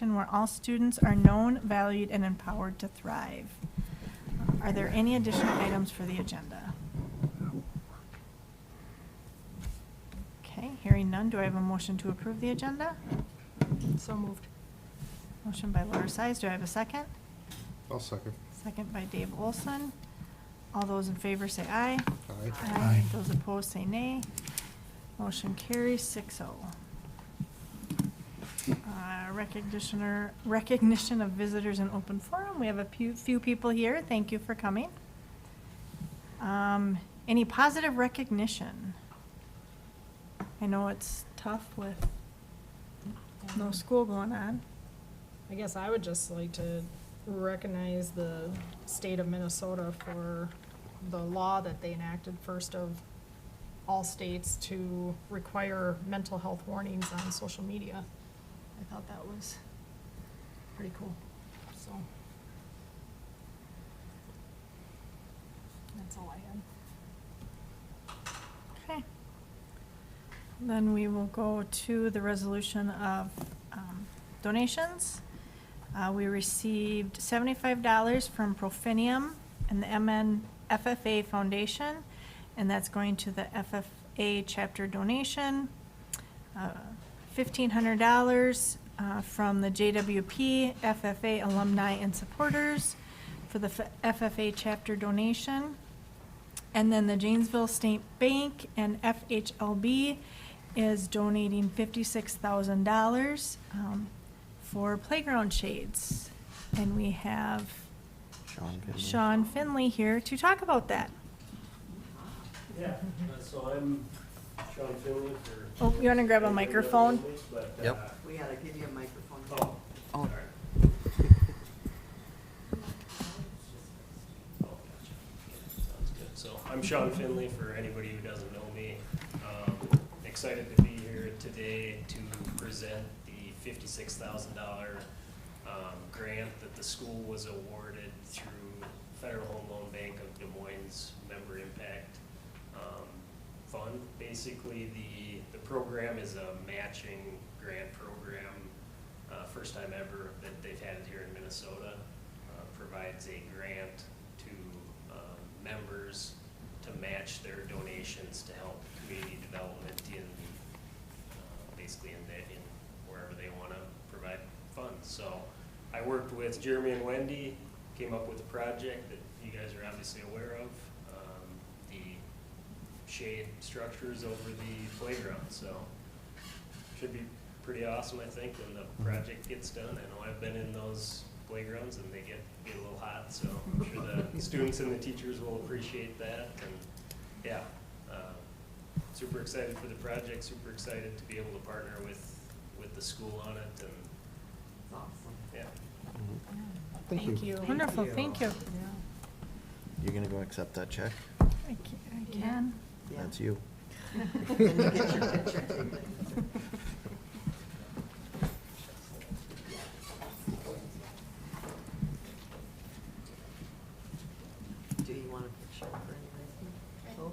where all students are known, valued, and empowered to thrive. Are there any additional items for the agenda? Okay, hearing none, do I have a motion to approve the agenda? So moved. Motion by Laura Size, do I have a second? I'll second. Second by Dave Olson. All those in favor say aye. Aye. Those opposed say nay. Motion carries 6-0. Recognition of visitors in open forum. We have a few people here. Thank you for coming. Any positive recognition? I know it's tough with no school going on. I guess I would just like to recognize the state of Minnesota for the law that they enacted, first of all states to require mental health warnings on social media. I thought that was pretty cool, so. That's all I had. Okay. Then we will go to the resolution of donations. We received $75 from Profinium and the FFA Foundation, and that's going to the FFA chapter donation. $1,500 from the JWP, FFA alumni and supporters for the FFA chapter donation. And then the Janesville State Bank and FHLB is donating $56,000 for playground shades. And we have Sean Finley here to talk about that. Yeah, so I'm Sean Finley for. Oh, you want to grab a microphone? Yep. We gotta give you a microphone. Oh, Oh. sorry. Oh, gotcha. Sounds good. So I'm Sean Finley, for anybody who doesn't know me. Excited to be here today to present the $56,000 grant that the school was awarded through Federal Home Loan Bank of Des Moines Member Impact Fund. Basically, the program is a matching grant program, first time ever that they've had it here in Minnesota. Provides a grant to members to match their donations to help community development in basically in wherever they want to provide funds. So I worked with Jeremy and Wendy, came up with a project that you guys are obviously aware of, the shade structures over the playground. So should be pretty awesome, I think, when the project gets done. I know I've been in those playgrounds and they get a little hot, so I'm sure the students and the teachers will appreciate that. And yeah, super excited for the project, super excited to be able to partner with the school on it, and Awesome. yeah. Thank you. Wonderful, thank you. You're gonna go accept that check? I can. Yeah. That's you. Then you get your picture taken. Do you want a picture for anybody? Oh.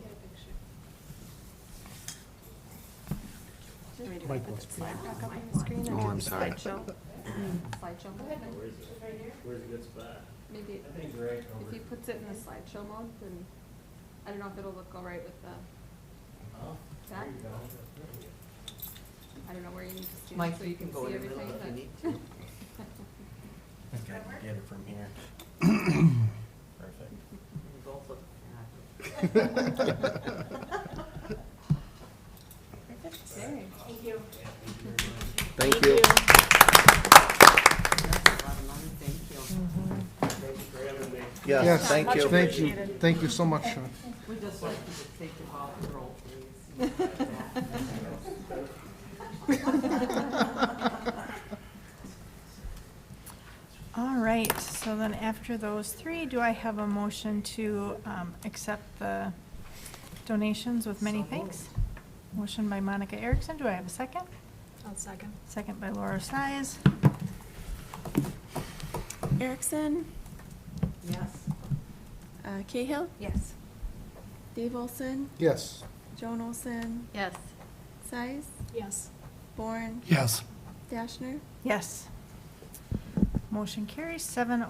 Michael. Oh, I'm sorry. Slideshow. Where's a good spot? Maybe I think right if over. he puts it in the slideshow mode, then I don't know if it'll look all right with the, Oh, there that. you go. I don't know where you need to stand Mike, so you can go see in the middle everything, if you but- need to. Get it from here. Perfect. You both look fabulous. Okay. Thank you. That's a lot of money, thank you. Thank you for having me. Yes, thank Much you. Thank you. appreciated. Thank you so much, Sean. We just like you to take the ball and roll, please. All right, so then after those three, do I have a motion to accept the donations with many thanks? Motion by Monica Erickson, do I have a second? I'll second. Second by Laura Size. Erickson, Yes. Cahill, Yes. Dave Olson, Yes. Joan Olson, Yes. Size, Yes. Bourne, Yes. Dashner. Yes. Motion carries 7-0.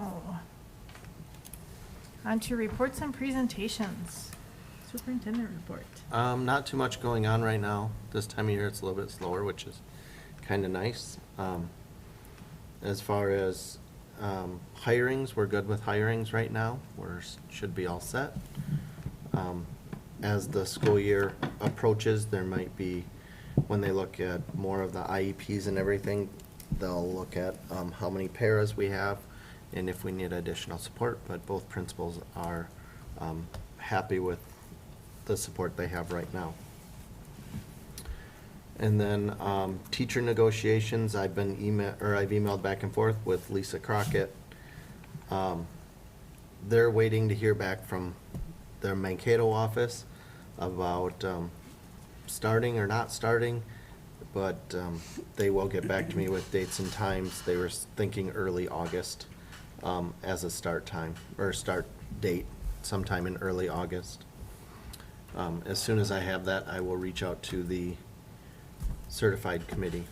On to reports and presentations. Superintendent report. Not too much going on right now. This time of year, it's a little bit slower, which is kind of nice. As far as hirings, we're good with hirings right now. Should be all set. As the school year approaches, there might be, when they look at more of the IEPs and everything, they'll look at how many paras we have and if we need additional support, but both principals are happy with the support they have right now. And then teacher negotiations, I've emailed back and forth with Lisa Crockett. They're waiting to hear back from their Mankato office about starting or not starting, but they will get back to me with dates and times. They were thinking early August as a start time, or start date, sometime in early August. As soon as I have that, I will reach out to the certified committee.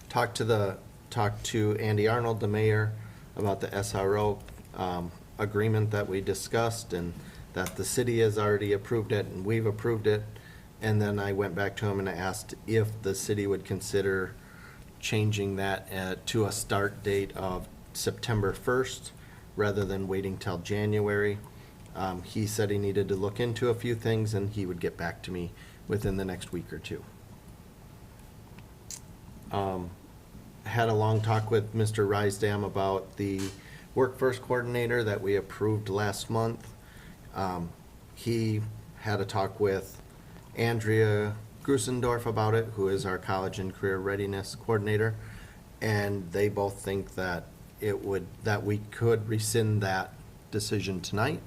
Talked to Andy Arnold, the mayor, about the SRO agreement that we discussed, and that the city has already approved it and we've approved it. And then I went back to him and I asked if the city would consider changing that to a start date of September 1st rather than waiting till January. He said he needed to look into a few things and he would get back to me within the next week or two. Had a long talk with Mr. Rysdam about the workforce coordinator that we approved last month. He had a talk with Andrea Grusendorf about it, who is our college and career readiness coordinator, and they both think that we could rescind that decision tonight.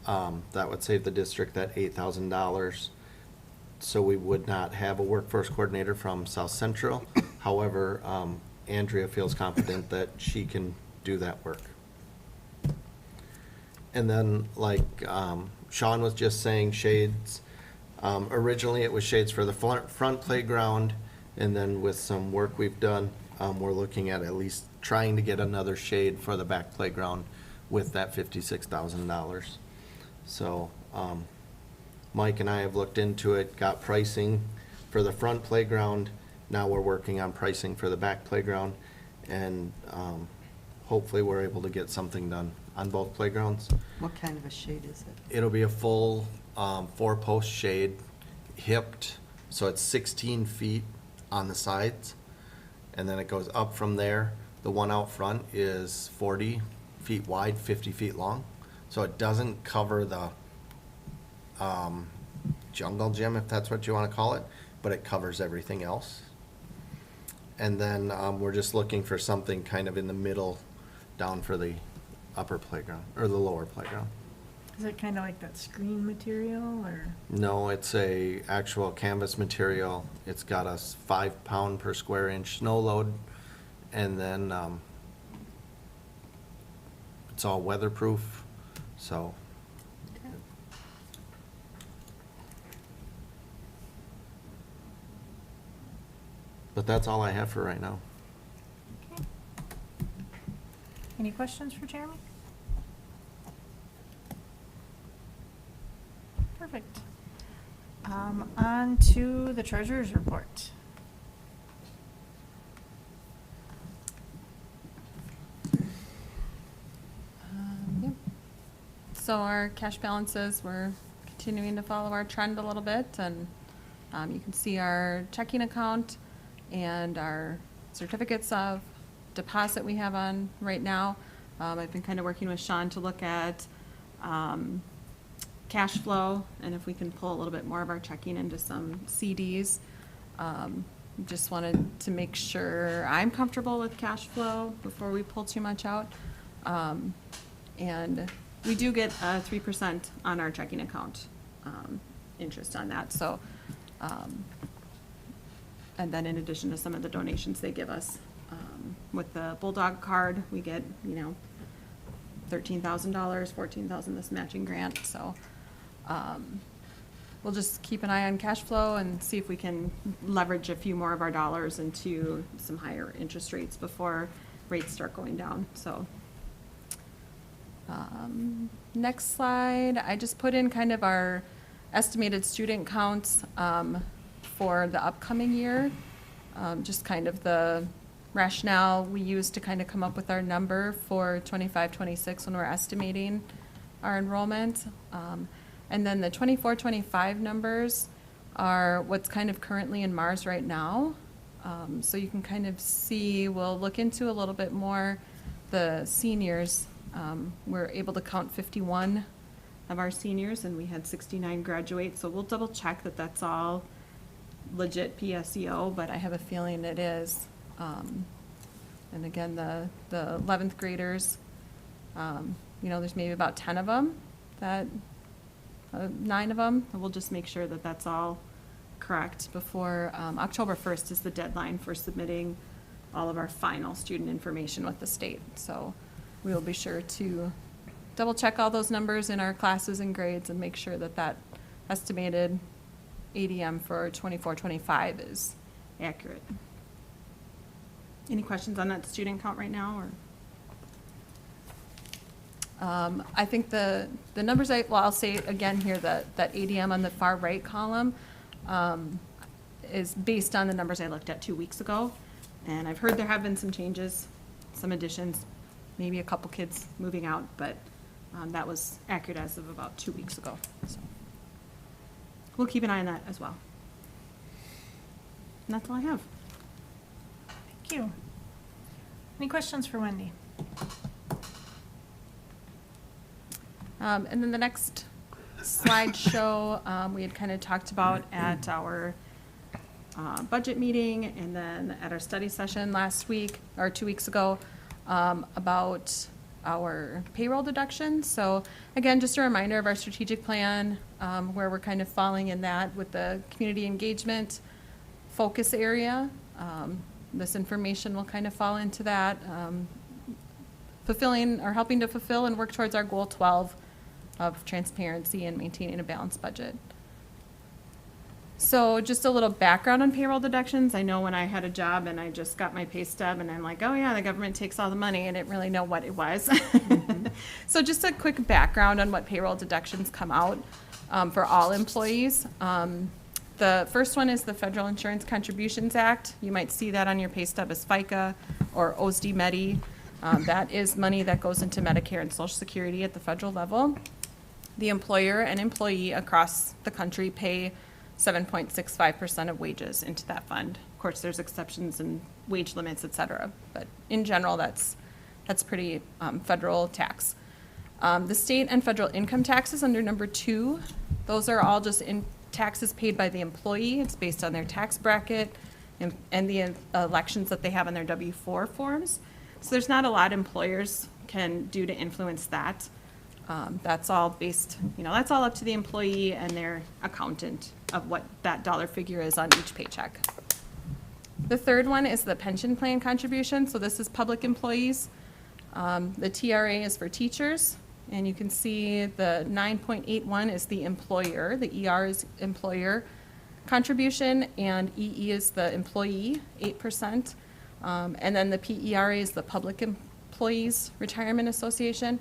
That would save the district that $8,000. So we would not have a workforce coordinator from South Central. However, Andrea feels confident that she can do that work. And then, like Sean was just saying, shades. Originally, it was shades for the front playground, and then with some work we've done, we're looking at least trying to get another shade for the back playground with that $56,000. So Mike and I have looked into it, got pricing for the front playground. Now we're working on pricing for the back playground, and hopefully we're able to get something done on both playgrounds. What kind of a shade is it? It'll be a full 4-post shade, hipped, so it's 16 feet on the sides, and then it goes up from there. The one out front is 40 feet wide, 50 feet long, so it doesn't cover the jungle gym, if that's what you want to call it, but it covers everything else. And then we're just looking for something kind of in the middle down for the upper playground, or the lower playground. Is it kind of like that screen material, or? No, it's a actual canvas material. It's got a 5 pound per square inch snow load, and then it's all weatherproof, so. But that's all I have for right now. Okay. Any questions for Jeremy? Perfect. On to the treasurer's report. Yep. So our cash balances, we're continuing to follow our trend a little bit, and you can see our checking account and our certificates of deposit we have on right now. I've been kind of working with Sean to look at cash flow, and if we can pull a little bit more of our checking into some CDs. Just wanted to make sure I'm comfortable with cash flow before we pull too much out. And we do get 3% on our checking account, interest on that, so. And then in addition to some of the donations they give us, with the Bulldog card, we get, $13,000, $14,000 this matching grant, so, we'll just keep an eye on cash flow and see if we can leverage a few more of our dollars into some higher interest rates before rates start going down, so. Next slide, I just put in kind of our estimated student counts for the upcoming year. Just kind of the rationale we use to kind of come up with our number for 25-26 when we're estimating our enrollment. And then the 24-25 numbers are what's kind of currently in Mars right now. So you can kind of see, we'll look into a little bit more the seniors. We're able to count 51 of our seniors, and we had 69 graduate, so we'll double check that that's all legit PSEO, but I have a feeling it is. And again, the 11th graders, you know, there's maybe about 10 of them, 9 of them, and we'll just make sure that that's all correct before, October 1st is the deadline for submitting all of our final student information with the state. So we will be sure to double check all those numbers in our classes and grades and make sure that that estimated ADM for 24-25 is accurate. Any questions on that student count right now, or? I think the numbers I'll say again here, that ADM on the far right column is based on the numbers I looked at 2 weeks ago. And I've heard there have been some changes, some additions, maybe a couple kids moving out, but that was accurate as of about 2 weeks ago. So we'll keep an eye on that as well. And that's all I have. Thank you. Any questions for Wendy? And then the next slideshow, we had kind of talked about at our budget meeting and then at our study session last week, or 2 weeks ago, about our payroll deductions. So again, just a reminder of our strategic plan, where we're kind of falling in that with the community engagement focus area. This information will kind of fall into that, fulfilling or helping to fulfill and work towards our goal 12 of transparency and maintaining a balanced budget. So just a little background on payroll deductions. I know when I had a job and I just got my pay stub and I'm like, oh yeah, the government takes all the money, and I didn't really know what it was. So just a quick background on what payroll deductions come out for all employees. The first one is the Federal Insurance Contributions Act. You might see that on your pay stub as FICA or OSD Medi. That is money that goes into Medicare and Social Security at the federal level. The employer and employee across the country pay 7.65% of wages into that fund. Of course, there's exceptions and wage limits, et cetera, but in general, that's pretty federal tax. The state and federal income taxes under number 2, those are all just in taxes paid by the employee. It's based on their tax bracket and the elections that they have on their W-4 forms. So there's not a lot employers can do to influence that. That's all based, that's all up to the employee and their accountant of what that dollar figure is on each paycheck. The third one is the pension plan contribution. So this is public employees. The TRA is for teachers, and you can see the 9.81 is the employer, the ER is employer contribution, and EE is the employee, 8%. And then the PERA is the Public Employees Retirement Association.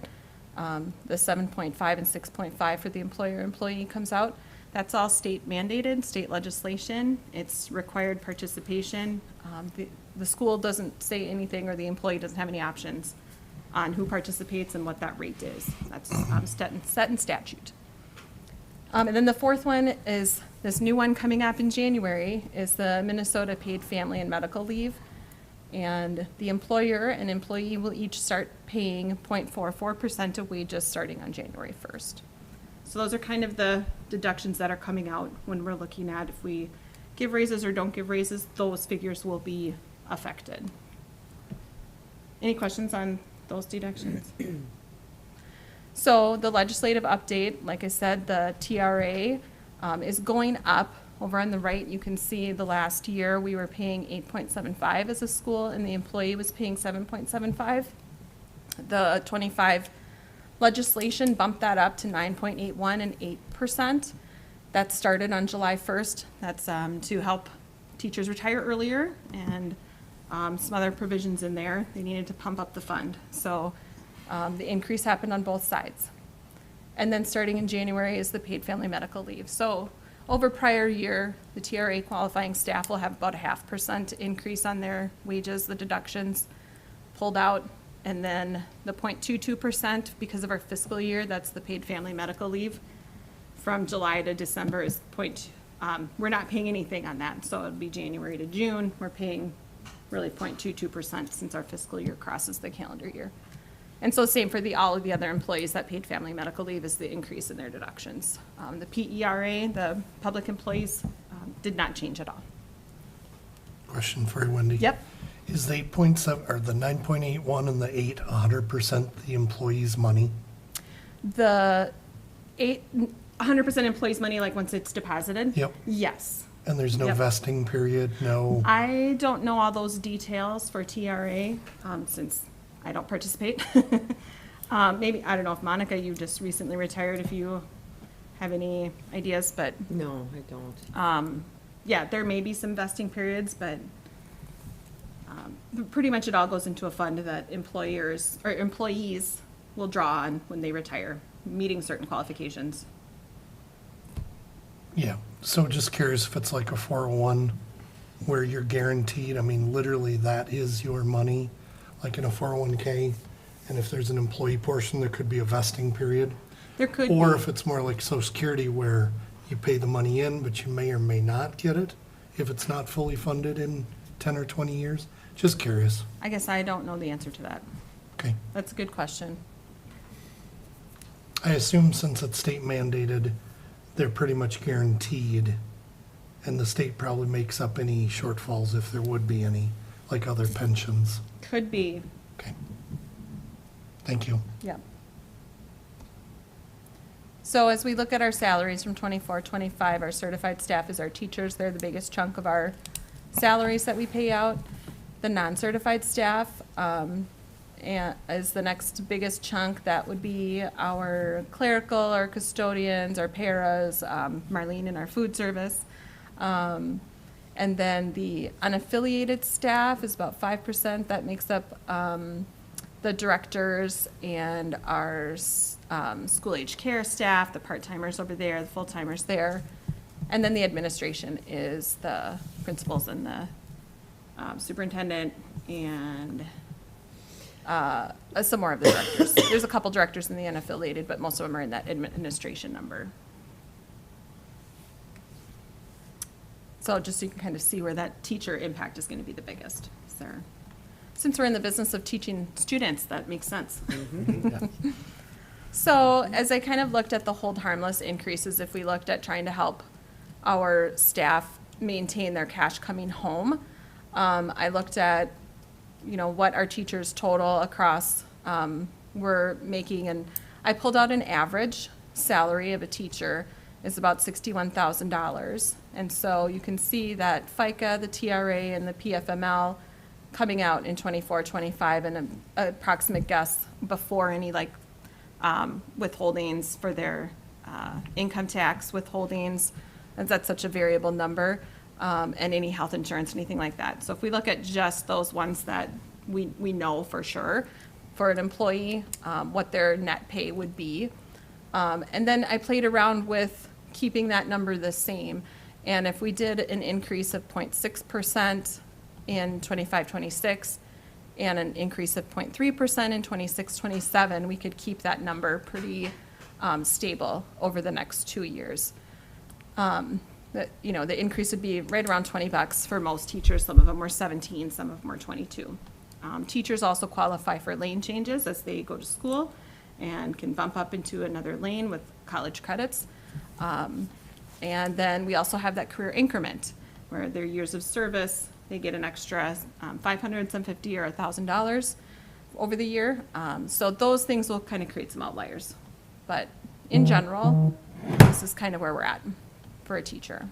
The 7.5 and 6.5 for the employer-employee comes out. That's all state mandated, state legislation. It's required participation. The school doesn't say anything, or the employee doesn't have any options on who participates and what that rate is. That's set in statute. And then the fourth one is this new one coming up in January, is the Minnesota Paid Family and Medical Leave. And the employer and employee will each start paying 0.44% of wages starting on January 1st. So those are kind of the deductions that are coming out when we're looking at if we give raises or don't give raises, those figures will be affected. Any questions on those deductions? So the legislative update, like I said, the TRA is going up. Over on the right, you can see the last year we were paying 8.75 as a school, and the employee was paying 7.75. The 25 legislation bumped that up to 9.81 and 8%. That started on July 1st. That's to help teachers retire earlier and some other provisions in there. They needed to pump up the fund. So the increase happened on both sides. And then starting in January is the paid family medical leave. So over prior year, the TRA qualifying staff will have about a 0.5% increase on their wages, the deductions pulled out. And then the 0.22% because of our fiscal year, that's the paid family medical leave. From July to December is we're not paying anything on that. So it'd be January to June. We're paying really 0.22% since our fiscal year crosses the calendar year. And so same for all of the other employees that paid family medical leave is the increase in their deductions. The PERA, the public employees, did not change at all. Question for you, Wendy. Yep. Is the 8.7, or the 9.81 and the 8, 100% the employee's money? The 100% employees' money, like once it's deposited? Yep. Yes. And there's no Yep. vesting period, no, I don't know all those details for TRA, since I don't participate. Maybe, I don't know if Monica, you just recently retired, if you have any ideas, but, No, I don't. yeah, there may be some vesting periods, but, pretty much it all goes into a fund that employers, or employees will draw on when they retire, meeting certain qualifications. yeah. So just curious if it's like a 401 where you're guaranteed, I mean, literally that is your money, like in a 401K. And if there's an employee portion, there could be a vesting period. There could Or be. if it's more like Social Security where you pay the money in, but you may or may not get it if it's not fully funded in 10 or 20 years. Just curious. I guess I don't know the answer to that. Okay. That's a good question. I assume since it's state mandated, they're pretty much guaranteed, and the state probably makes up any shortfalls if there would be any, like other pensions. Could be, Okay. Thank you. yeah. So as we look at our salaries from 24, 25, our certified staff is our teachers. They're the biggest chunk of our salaries that we pay out. The non-certified staff is the next biggest chunk. That would be our clerical, our custodians, our paras, Marlene in our food service. And then the unaffiliated staff is about 5%. That makes up the directors and our school-age care staff, the part-timers over there, the full-timers there. And then the administration is the principals and the superintendent and some more of the directors. There's a couple directors in the unaffiliated, but most of them are in that administration number. So just so you can kind of see where that teacher impact is going to be the biggest. Since we're in the business of teaching students, that makes sense. So as I kind of looked at the hold harmless increases, if we looked at trying to help our staff maintain their cash coming home, I looked at, what our teachers total across were making, and I pulled out an average salary of a teacher is about $61,000. And so you can see that FICA, the TRA, and the PFML coming out in 24, 25, and an approximate guess before any withholdings for their income tax withholdings, and that's such a variable number, and any health insurance, anything like that. So if we look at just those ones that we know for sure for an employee, what their net pay would be. And then I played around with keeping that number the same. And if we did an increase of 0.6% in 25, 26, and an increase of 0.3% in 26, 27, we could keep that number pretty stable over the next 2 years. The increase would be right around $20 for most teachers. Some of them were 17, some of them were 22. Teachers also qualify for lane changes as they go to school and can bump up into another lane with college credits. And then we also have that career increment where their years of service, they get an extra $500, $750, or $1,000 over the year. So those things will kind of create some outliers. But in general, this is kind of where we're at for a teacher.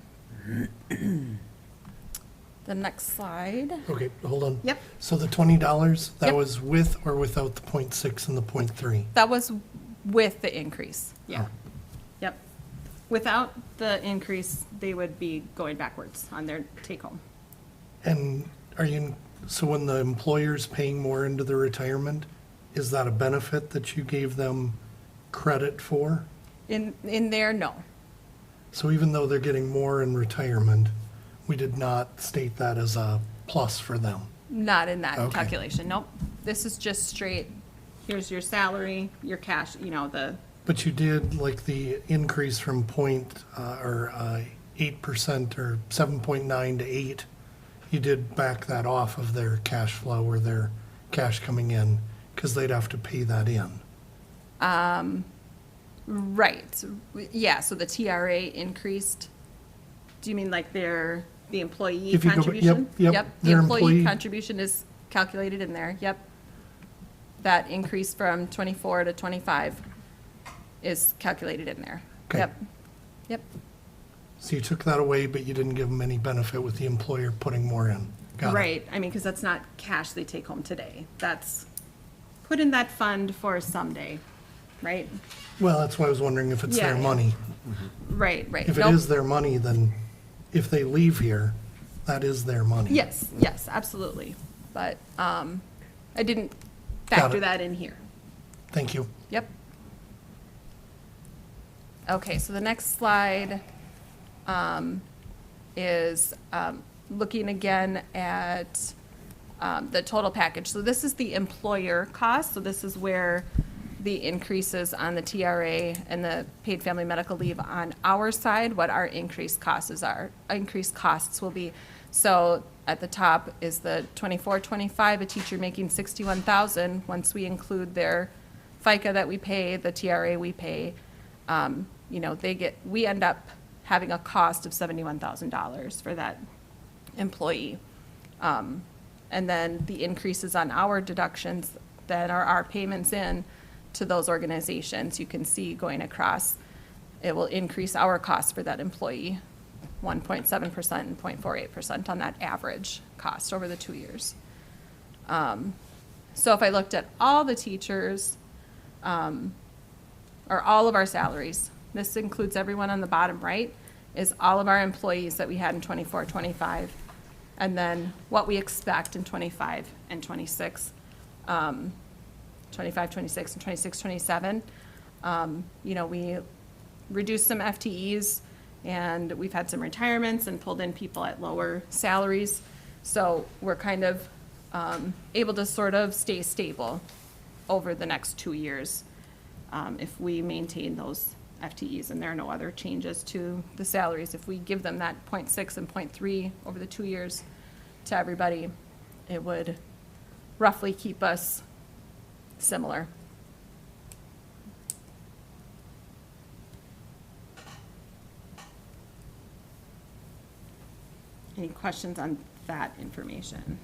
The next slide. Okay, hold on. Yep. So the $20, that Yep. was with or without the 0.6 and the 0.3? That was with the increase. Yeah. Oh. Yep. Without the increase, they would be going backwards on their take-home. And so when the employer's paying more into the retirement, is that a benefit that you gave them credit for? In there, no. So even though they're getting more in retirement, we did not state that as a plus for them? Not in that Okay. calculation, nope. This is just straight, here's your salary, your cash, the, But you did, like, the increase from 8% or 7.9 to 8, you did back that off of their cash flow or their cash coming in, because they'd have to pay that in. right. Yeah, so the TRA increased. Do you mean like the employee If you go- contribution? yep, The their employee employee- contribution is calculated in there, yep. That increase from 24 to 25 is calculated in there. Okay. Yep, yep. So you took that away, but you didn't give them any benefit with the employer putting more in. Got it. Right, I mean, because that's not cash they take home today. That's put in that fund for someday, right? Well, that's why I was wondering if it's their Yeah. money. Right, right. If it Nope. is their money, then if they leave here, that is their money. Yes, yes, absolutely. But I didn't Got factor it. that in here. Thank you. Yep. Okay, so the next slide is looking again at the total package. So this is the employer cost. So this is where the increases on the TRA and the paid family medical leave on our side, what our increased costs will be. So at the top is the 24-25, a teacher making 61,000. Once we include their FICA that we pay, the TRA we pay, we end up having a cost of $71,000 for that employee. And then the increases on our deductions that are our payments in to those organizations, you can see going across, it will increase our cost for that employee 1.7% and 0.48% on that average cost over the 2 years. So if I looked at all the teachers, or all of our salaries, this includes everyone on the bottom right, is all of our employees that we had in 24-25, and then what we expect in 25 and 26, 25, 26, and 26, 27. We reduced some FTEs, and we've had some retirements and pulled in people at lower salaries. So we're kind of able to sort of stay stable over the next 2 years if we maintain those FTEs and there are no other changes to the salaries. If we give them that 0.6 and 0.3 over the 2 years to everybody, it would roughly keep us similar. Any questions on that information?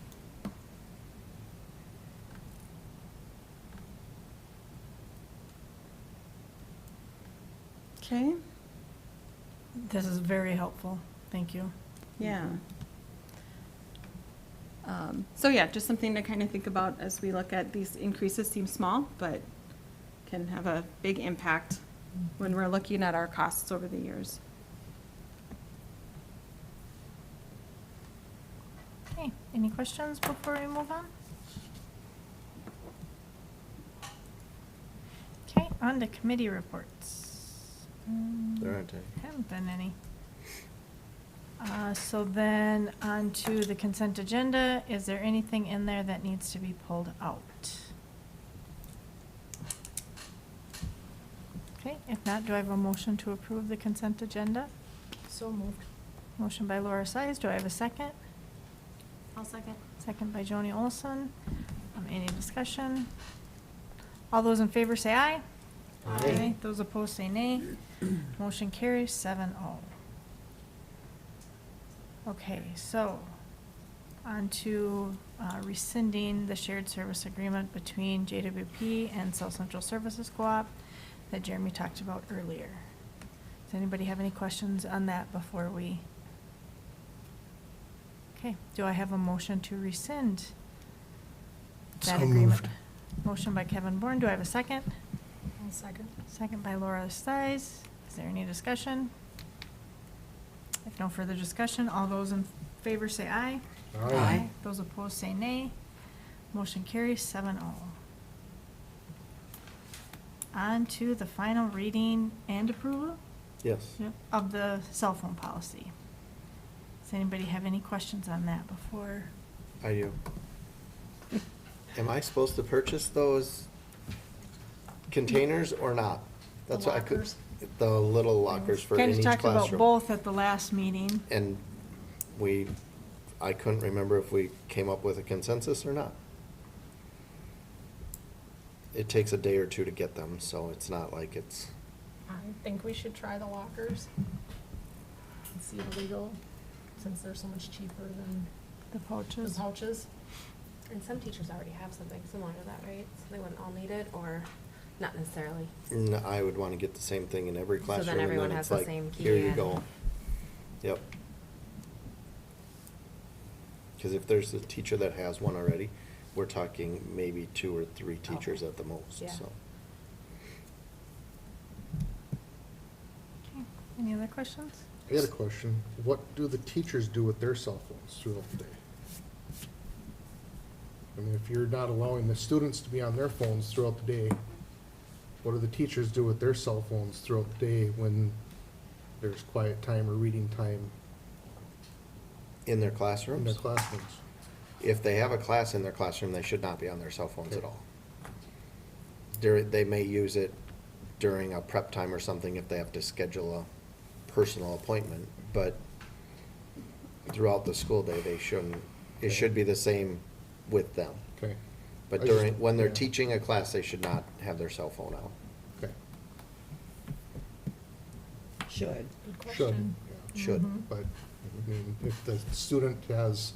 Okay, This is very helpful. Thank you. yeah. So yeah, just something to kind of think about as we look at these increases. Seem small, but can have a big impact when we're looking at our costs over the years. Okay, any questions before we move on? Okay, on to committee reports. There aren't any. Haven't been any. So then on to the consent agenda. Is there anything in there that needs to be pulled out? Okay, if not, do I have a motion to approve the consent agenda? So moved. Motion by Laura Size. Do I have a second? I'll second. Second by Joni Olson. Any discussion? All those in favor say aye. Aye. Those opposed say nay. Motion carries 7-0. Okay, so on to rescinding the shared service agreement between JWP and South Central Services Co-op that Jeremy talked about earlier. Does anybody have any questions on that before we? Okay, do I have a motion to rescind that So agreement? moved. Motion by Kevin Bourne. Do I have a second? I'll second. Second by Laura Stiles. Is there any discussion? If no further discussion, all those in favor say aye. Aye. Those opposed say nay. Motion carries 7-0. On to the final reading and approval Yes. of the cell phone policy. Does anybody have any questions on that before? Are you? Am I supposed to purchase those containers or not? That's what I could. lockers? The little lockers for in Kind of each talked about classroom. both at the last meeting. And I couldn't remember if we came up with a consensus or not. It takes a day or two to get them, so it's not like it's, I think we should try the lockers and see if we go, since they're so much cheaper than The the pouches. pouches. And some teachers already have something similar to that, right? So they wouldn't all need it, or not necessarily? I would want to get the same thing in every So then classroom, and everyone then has it's the like, same key here you and- go. Yep. Because if there's a teacher that has one already, we're talking maybe 2 or 3 teachers Okay. at the most, Yeah. so. Okay. Any other questions? I got a question. What do the teachers do with their cell phones throughout the day? I mean, if you're not allowing the students to be on their phones throughout the day, what do the teachers do with their cell phones throughout the day when there's quiet time or reading time In their in classrooms? their classrooms? If they have a class in their classroom, they should not be on their cell phones at Okay. all. They may use it during a prep time or something if they have to schedule a personal appointment, but throughout the school day, they shouldn't. It should be the same with them. Okay. But I just- when they're yeah. teaching a class, they should not have their cell phone out. Okay. Should. Good Should, question. yeah. Should. Mhm. But, I mean, if the student has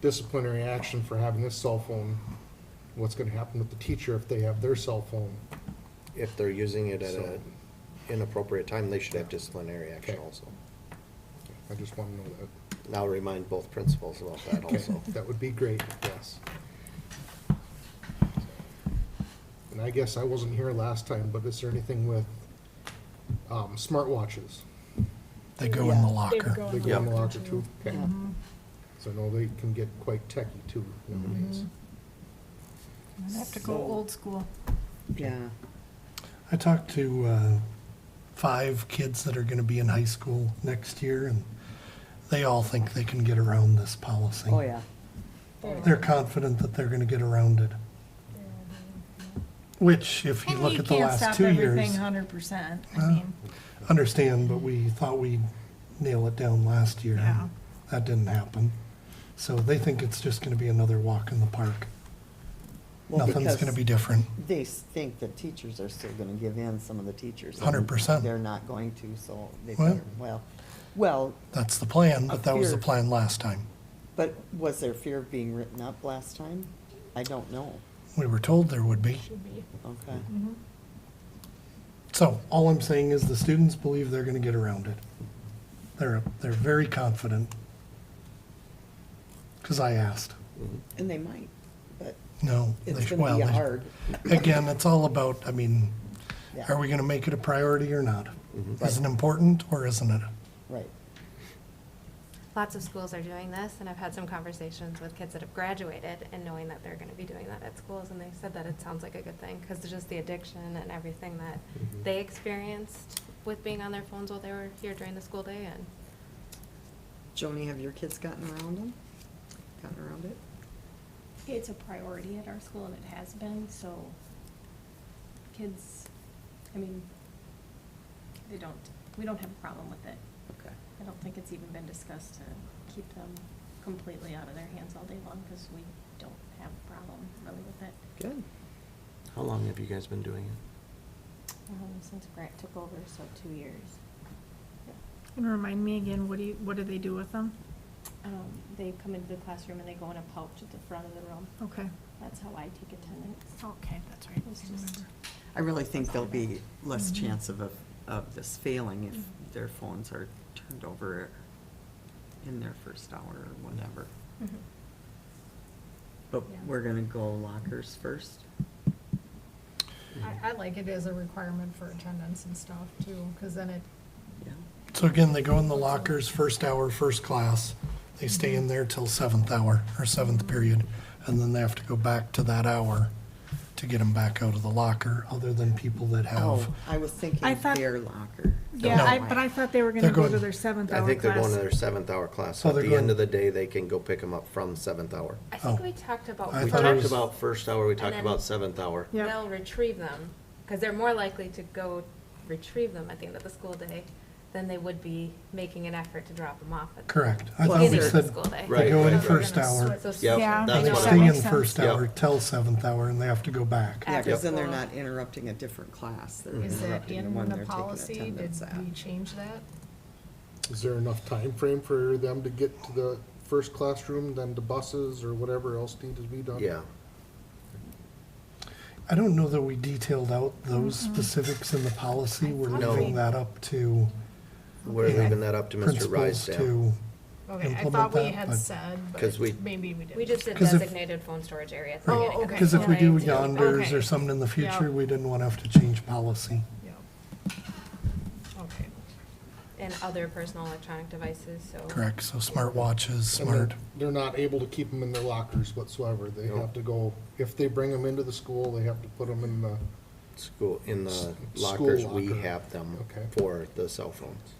disciplinary action for having this cell phone, what's gonna happen with the teacher if they have their cell phone? If they're using it at So- an inappropriate time, they should have disciplinary action Okay. also. I just wanna know that. And I'll remind both principals about that Okay, also. that would be great, yes. And I guess I wasn't here last time, but is there anything with, smartwatches? They go in the Yeah. locker. They'd They in go in the the locker too? Okay. Mhm. So I know they can get quite techy too nowadays. Mhm. I have to go So- old school. Yeah. I talked to 5 kids that are going to be in high school next year, and they all think they can get around this policy. Oh, yeah. They're confident that they're going to get around it, which, if you And look you at the can't last stop 2 everything years, 100%. I Well, mean, understand, but we thought we'd nail it down last year. Yeah. That didn't happen. So they think it's just going to be another walk in the park. Well, Nothing's because going to be different. They think that teachers are still gonna give in, some of the teachers. 100%. They're not going to, so they Well- better, well, That's the plan, A but that was the fear. plan last time. but was there fear of being written up last time? I don't know. We were told there would be. Should be. Okay. Mhm. So all I'm saying is the students believe they're going to get around it. They're very confident. Because I asked. Mhm. And they might, but No. it's they- gonna well, be they- hard. Again, it's all about, I mean, Yeah. are we going to make it a priority or not? Mhm. Is it important or isn't it? Right. Lots of schools are doing this, and I've had some conversations with kids that have graduated and knowing that they're gonna be doing that at schools, and they said that it sounds like a good thing, because just the addiction and everything that Mhm. they experienced with being on their phones while they were here during the school day, and Joni, have your kids gotten around them? Gotten around it? It's a priority at our school, and it has been, so kids, I mean, we don't have a problem with it. Okay. I don't think it's even been discussed to keep them completely out of their hands all day long, because we don't have a problem really with it. Good. How long have you guys been doing it? Since Grant took over, so 2 years. and remind me again, what do they do with them? They come into the classroom and they go in a pouch at the front of the room. Okay. That's how I take attendance. Okay, that's right. It's I just- remember. I really think there'll be less Mhm. chance of this failing if Mm. their phones are turned over in their first hour or whatever. Mhm. But Yeah. we're gonna go lockers first? I like it as a requirement for attendance and stuff too, because then it So again, they go in the lockers, first hour, first class. They stay in there till seventh hour or seventh period, and then they have to go back to that hour to get them back out of the locker, other than people that have. Oh, I was I thinking thought- their locker. Yeah, No. but I thought they were They're gonna go going- to their 7th I hour think they're going to class. their 7th-hour class. So At they're the going- end of the day, they can go pick them up from 7th hour. I think Oh. we talked about. I We thought it talked was- about first hour, we talked then- about 7th hour. Yep. They'll retrieve them, because they're more likely to go retrieve them at the end of the school day than they would be making an effort to drop them off at the Correct. I Well, thought we beginning of the said school day. Right, they go in right, first right. hour. So Yep, Yeah, that's They I know, what that stay in makes sense. first Yep. hour till seventh hour, and they have to go back. Yeah, After because then they're school. not interrupting a different class. They're Is that interrupting the in one the they're taking policy? Did attendance at. we change that? Is there enough time frame for them to get to the first classroom, then to buses or whatever else needs to be done? Yeah. I don't know that we detailed out those specifics in the policy. We're No. leaving that up to We're Yeah. leaving that up to Mr. principals Rysdale. to, Okay, I Implement thought we that, had but- said, 'Cause we- but maybe we didn't. We just did 'Cause if- designated phone storage area at the Oh, beginning. okay. because if we do Right. yonders Okay. or something in the future, Yeah. we didn't want to have to change policy. Yeah. Okay. And other personal electronic devices, so. Correct, so smartwatches, And smart. they're not able to keep them in their lockers whatsoever. They No. have to go, if they bring them into the school, they have to put them in the, School, in the School lockers, we locker. have them Okay. for the cell phones.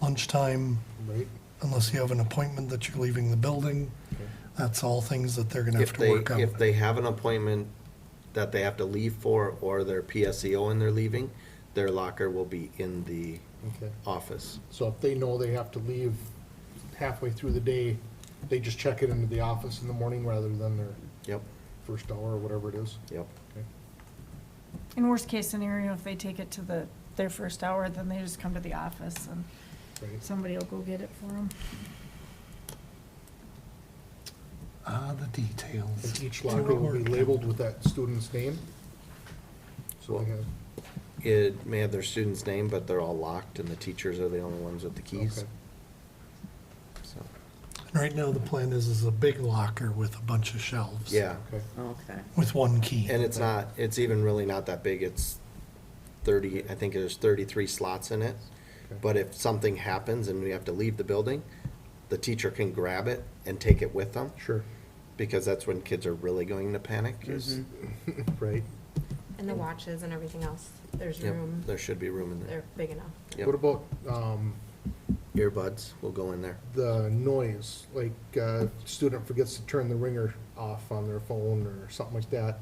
Lunchtime, right? unless you have an appointment that you're leaving the building, Okay. that's all things that they're gonna have If to they, work out. if they have an appointment that they have to leave for, or their PSEO and they're leaving, their locker will be in the Okay. office. So if they know they have to leave halfway through the day, they just check it into the office in the morning rather than their Yep, first hour or whatever it is? yep. Okay. In worst case scenario, if they take it to their first hour, then they just come to the office and Right. somebody will go get it for them. The details. And each locker will be labeled with that student's name? So they have, It may have their student's name, but they're all locked and the teachers are the only ones with the keys. okay. So, Right now, the plan is a big locker with a bunch of shelves. yeah, Okay. Okay. With one key. and it's not, it's even really not that big. It's 30, I think there's 33 slots in it. Okay. But if something happens and we have to leave the building, the teacher can grab it and take it with them, Sure. because that's when kids are really going to panic, is, Right. And the watches and everything else, there's yep, room, there should be room in there. they're big enough. Yep. What about, Earbuds will go in there. the noise? Like, student forgets to turn the ringer off on their phone or something like that.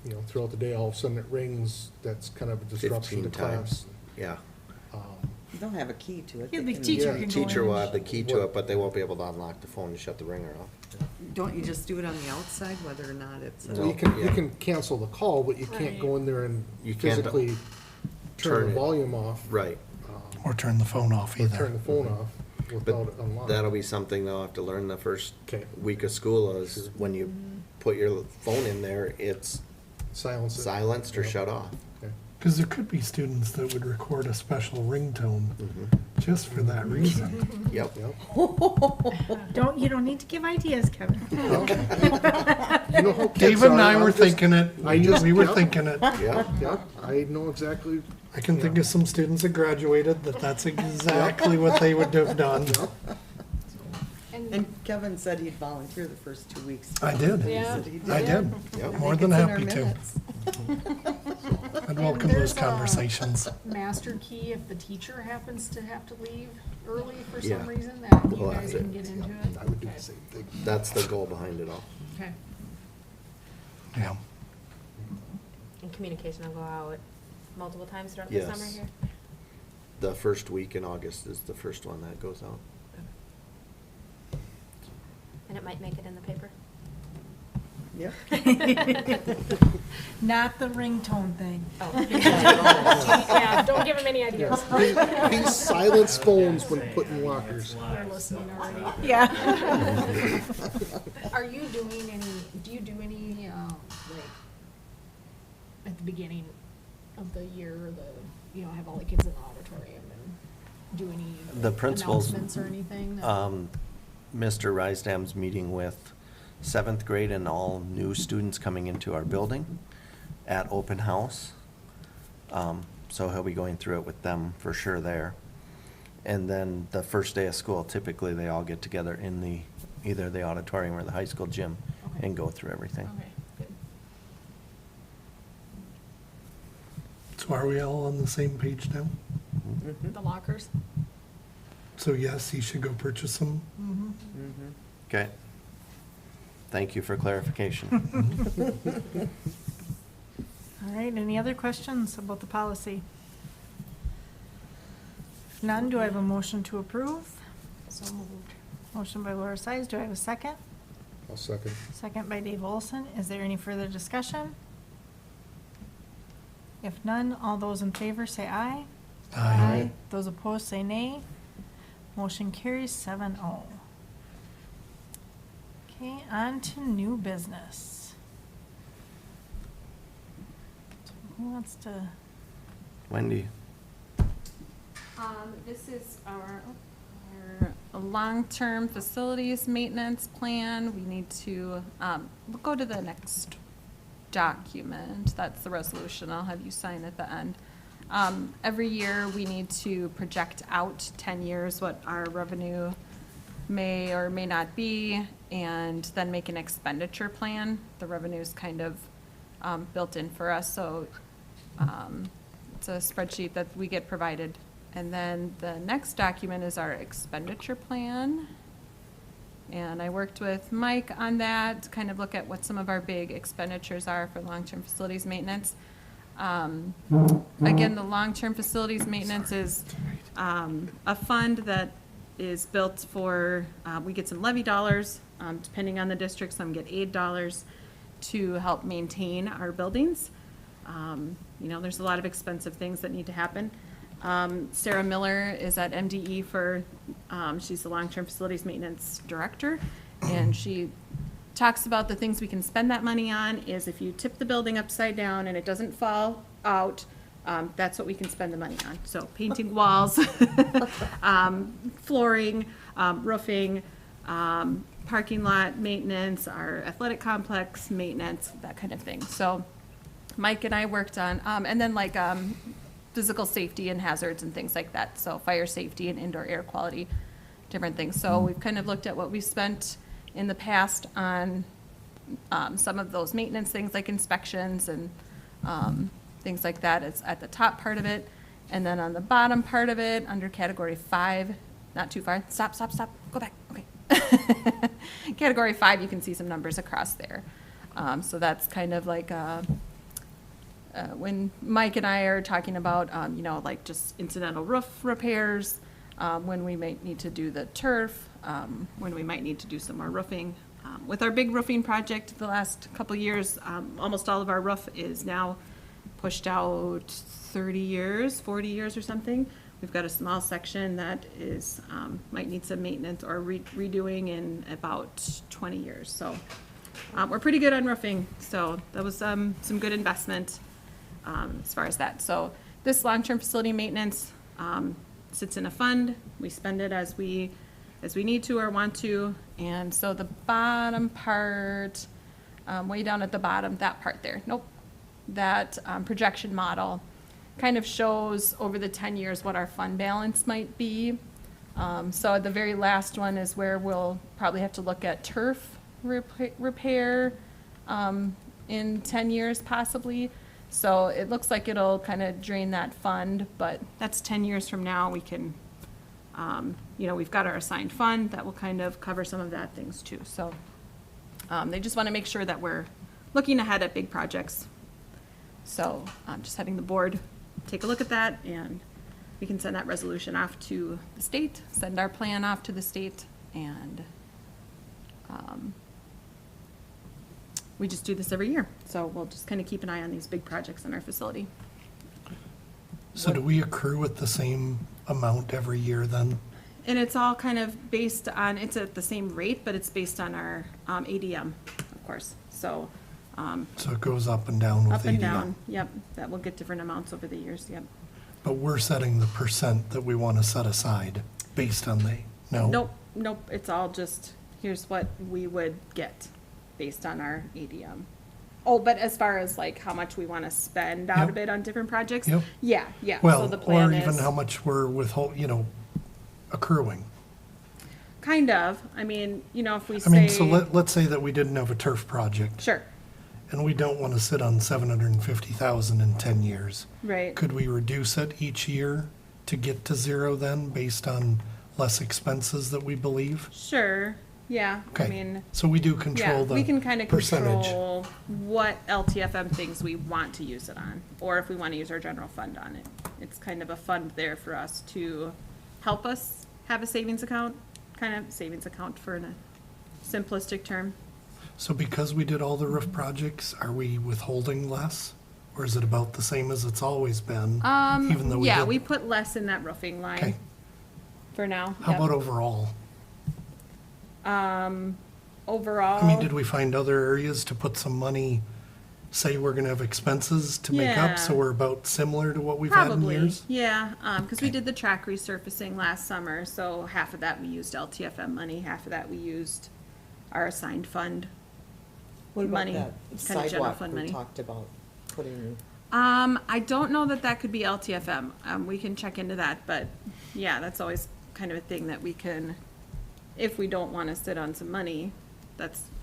You know, throughout the day, all of a sudden it rings, that's kind of a disruption to 15 times. class. Yeah. They'll have a key to it. Yeah, They the can- teacher Yeah. can go in. Teacher will have the and- key to it, but they won't be able to unlock the phone and shut the ringer off. Don't you just do it on the outside, whether or not it's? So you can, you Yeah. can cancel the call, but you can't go in there and You can't physically turn turn the it. volume off. Right. Or turn the phone off Or either. turn the phone off without it But unlocked. that'll be something they'll have to learn the first Okay. week of school is Sure. when you put your phone in there, it's Silence it. silenced or Yep. shut off. Okay. Because there could be students that would record a special ringtone Mhm. just for that reason. Yep. Yep. You don't need to give ideas, Kevin. You know how kids David and are, I I'm were just- thinking it. I just- We were yep. thinking it. Yep. Yeah, I know exactly. I can think of some students that graduated that that's exactly what they would have done. And Kevin said he'd volunteer the first 2 weeks. I did. Yeah. He said he I did. Yep. More I think than it's in our happy to. minutes. I'd welcome there's those a- conversations. Master key if the teacher happens to have to leave early for Yeah. some reason, that you We'll guys have can to- get into it? I would do Okay. the same thing. That's the goal behind it all. Okay. Yeah. And communication will go out multiple times throughout the Yes. summer here? The first week in August is the first one that goes out. And it might make it in the paper? Yep. Not the ringtone thing. Oh. Yeah, don't give him any ideas. Please silence phones when put in lockers. They're listening already. Yeah. Are you doing any, do you do any, like, at the beginning of the year, have all the kids in the auditorium and do any The principals. announcements or anything? that- Mr. Rysdam's meeting with 7th grade and all new students coming into our building at open house. So he'll be going through it with them for sure there. And then the first day of school, typically they all get together in either the auditorium or the high school gym Okay. and go through everything. Okay, good. So are we all on the same page now? The lockers? So yes, he should go purchase them? Okay. Thank you for clarification. All right, any other questions about the policy? If none, do I have a motion to approve? So moved. Motion by Laura Size, do I have a second? I'll second. Second by Dave Olson. Is there any further discussion? If none, all those in favor say aye. Aye. Those opposed say nay. Motion carries 7-0. Okay, on to new business. Who wants to? Wendy? This is our long-term facilities maintenance plan. We need to, we'll go to the next document. That's the resolution. I'll have you sign at the end. Every year, we need to project out 10 years what our revenue may or may not be, and then make an expenditure plan. The revenue is kind of built in for us, so it's a spreadsheet that we get provided. And then the next document is our expenditure plan. And I worked with Mike on that, to kind of look at what some of our big expenditures are for long-term facilities maintenance. Again, the long-term facilities maintenance is a fund that is built for, we get some levy dollars, depending on the district, some get aid dollars to help maintain our buildings. You know, there's a lot of expensive things that need to happen. Sarah Miller is at MDE for, she's the long-term facilities maintenance director, and she talks about the things we can spend that money on is if you tip the building upside down and it doesn't fall out, that's what we can spend the money on. So painting walls, flooring, roofing, parking lot maintenance, our athletic complex maintenance, that kind of thing. So Mike and I worked on, and then like physical safety and hazards and things like that. So fire safety and indoor air quality, different things. So we've kind of looked at what we've spent in the past on some of those maintenance things like inspections and things like that. It's at the top part of it. And then on the bottom part of it, under category 5, not too far, stop, go back, okay. Category 5, you can see some numbers across there. So that's kind of like when Mike and I are talking about, you know, like just incidental roof repairs, when we might need to do the turf, when we might need to do some more roofing. With our big roofing project the last couple years, almost all of our roof is now pushed out 30 years, 40 years or something. We've got a small section that is, might need some maintenance or redoing in about 20 years. So we're pretty good on roofing, so that was some good investment as far as that. So this long-term facility maintenance sits in a fund. We spend it as we need to or want to. And so the bottom part, way down at the bottom, that part there, that projection model kind of shows over the 10 years what our fund balance might be. So the very last one is where we'll probably have to look at turf repair in 10 years possibly. So it looks like it'll kind of drain that fund, but that's 10 years from now. We can, you know, we've got our assigned fund that will kind of cover some of that things too. So they just want to make sure that we're looking ahead at big projects. So I'm just having the board take a look at that, and we can send that resolution off to the state, send our plan off to the state, and we just do this every year. So we'll just kind of keep an eye on these big projects in our facility. So do we accrue with the same amount every year then? And it's all kind of based on, it's at the same rate, but it's based on our ADM, of course. So So it goes up and down with up and ADM? down, yep. That will get different amounts over the years, yep. But we're setting the percent that we want to set aside based on no? Nope, it's all just, here's what we would get based on our ADM. Oh, but as far as like how much we want to spend out of Yep. it on different projects? Yep. Yeah, yeah. So Well, the or plan even is how much we're accruing. kind of, I mean, if we I mean, so say, let's say that we didn't have a turf project, sure, and we don't want to sit on 750,000 in 10 years. right. Could we reduce it each year to get to zero then, based on less expenses that we believe? Sure, yeah, I Okay, mean, so we do yeah, control we can the kind of percentage. control what LTFM thinks we want to use it on, or if we want to use our general fund on it. It's kind of a fund there for us to help us have a savings account, kind of savings account for a simplistic term. So because we did all the roof projects, are we withholding less? Or is it about the same as it's always been? Even though we Yeah, did- we put less in that roofing line Okay, for now. how yep. about overall? Overall? I mean, did we find other areas to put some money, say we're gonna have expenses to make up, so Yeah. we're about similar to what we've had in Probably, years? yeah, because we Okay. did the track resurfacing last summer, so half of that we used LTFM money, half of that we used our assigned fund. What about Money, that kinda general sidewalk fund we money. talked about putting, I don't know that that could be LTFM, we can check into that, but yeah, that's always kind of a thing that we can, if we don't want to sit on some money,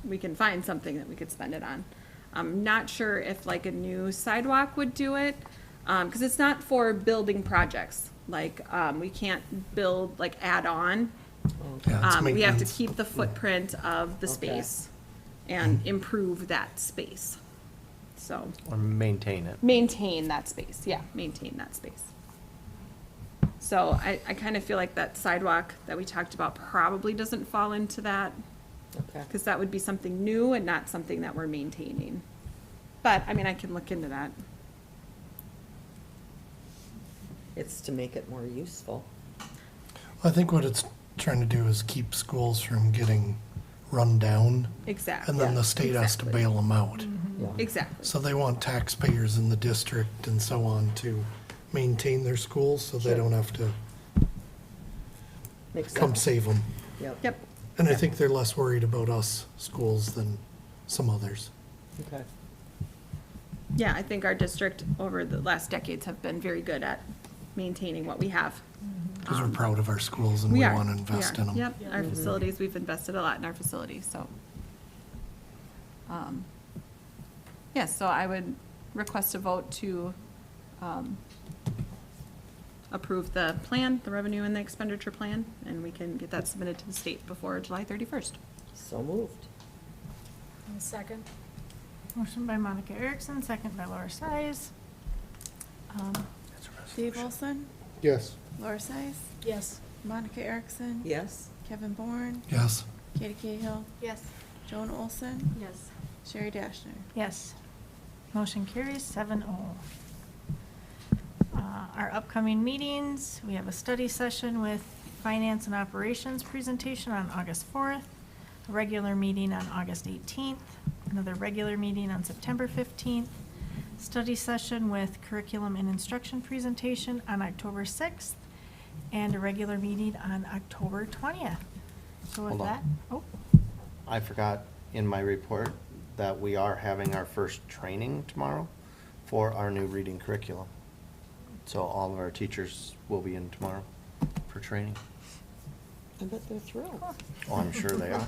we can find something that we could spend it on. I'm not sure if like a new sidewalk would do it, because it's not for building projects, like, we can't build, like, add on. Yeah, it's We have to maintenance. keep the footprint of the Okay. space and improve that space, so. Or maintain it. Maintain that space, yeah, maintain that space. So I kind of feel like that sidewalk that we talked about probably doesn't fall into that, okay. because that would be something new and not something that we're maintaining. But, I mean, I can look into that. It's to make it more useful. I think what it's trying to do is keep schools from getting run down, Exactly, and then the Yeah, state has to exactly. bail them out. Yeah. exactly. So they want taxpayers in the district and so on to maintain their schools, so they Sure. don't have to Makes come sense. save them. Yep. Yep, And I think they're less worried about us schools than some others. Okay. yeah, I think our district over the last decades have been very good at maintaining what we have. Because we're proud of our schools and we are, want to invest are. in them. Yep, our facilities, we've invested a lot in our facilities, so. Yes, so I would request a vote to approve the plan, the revenue and the expenditure plan, and we can get that submitted to the state before July 31st. So moved. And second? Motion by Monica Erickson, second by Laura Size. Dave Olson, Yes. Laura Size, Yes. Monica Erickson. Yes? Kevin Bourne, Yes, Katie Cahill, Yes. Joan Olson, Yes. Sherry Dashner. Yes. Motion carries 7-0. Our upcoming meetings, we have a study session with Finance and Operations presentation on August 4th, a regular meeting on August 18th, another regular meeting on September 15th, study session with Curriculum and Instruction presentation on October 6th, and a regular meeting on October 20th. So with Hold on. that, oh, I forgot in my report that we are having our first training tomorrow for our new reading curriculum. So all of our teachers will be in tomorrow for training. I bet they're thrilled. Oh, I'm sure they are.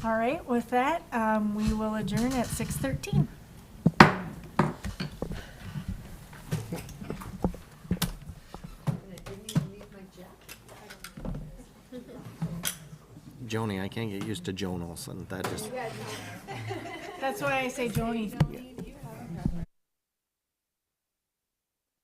all right, with that, we will adjourn at 6:13. Joni, I can't get used to Joan Olson. That just, That's why I say Joni.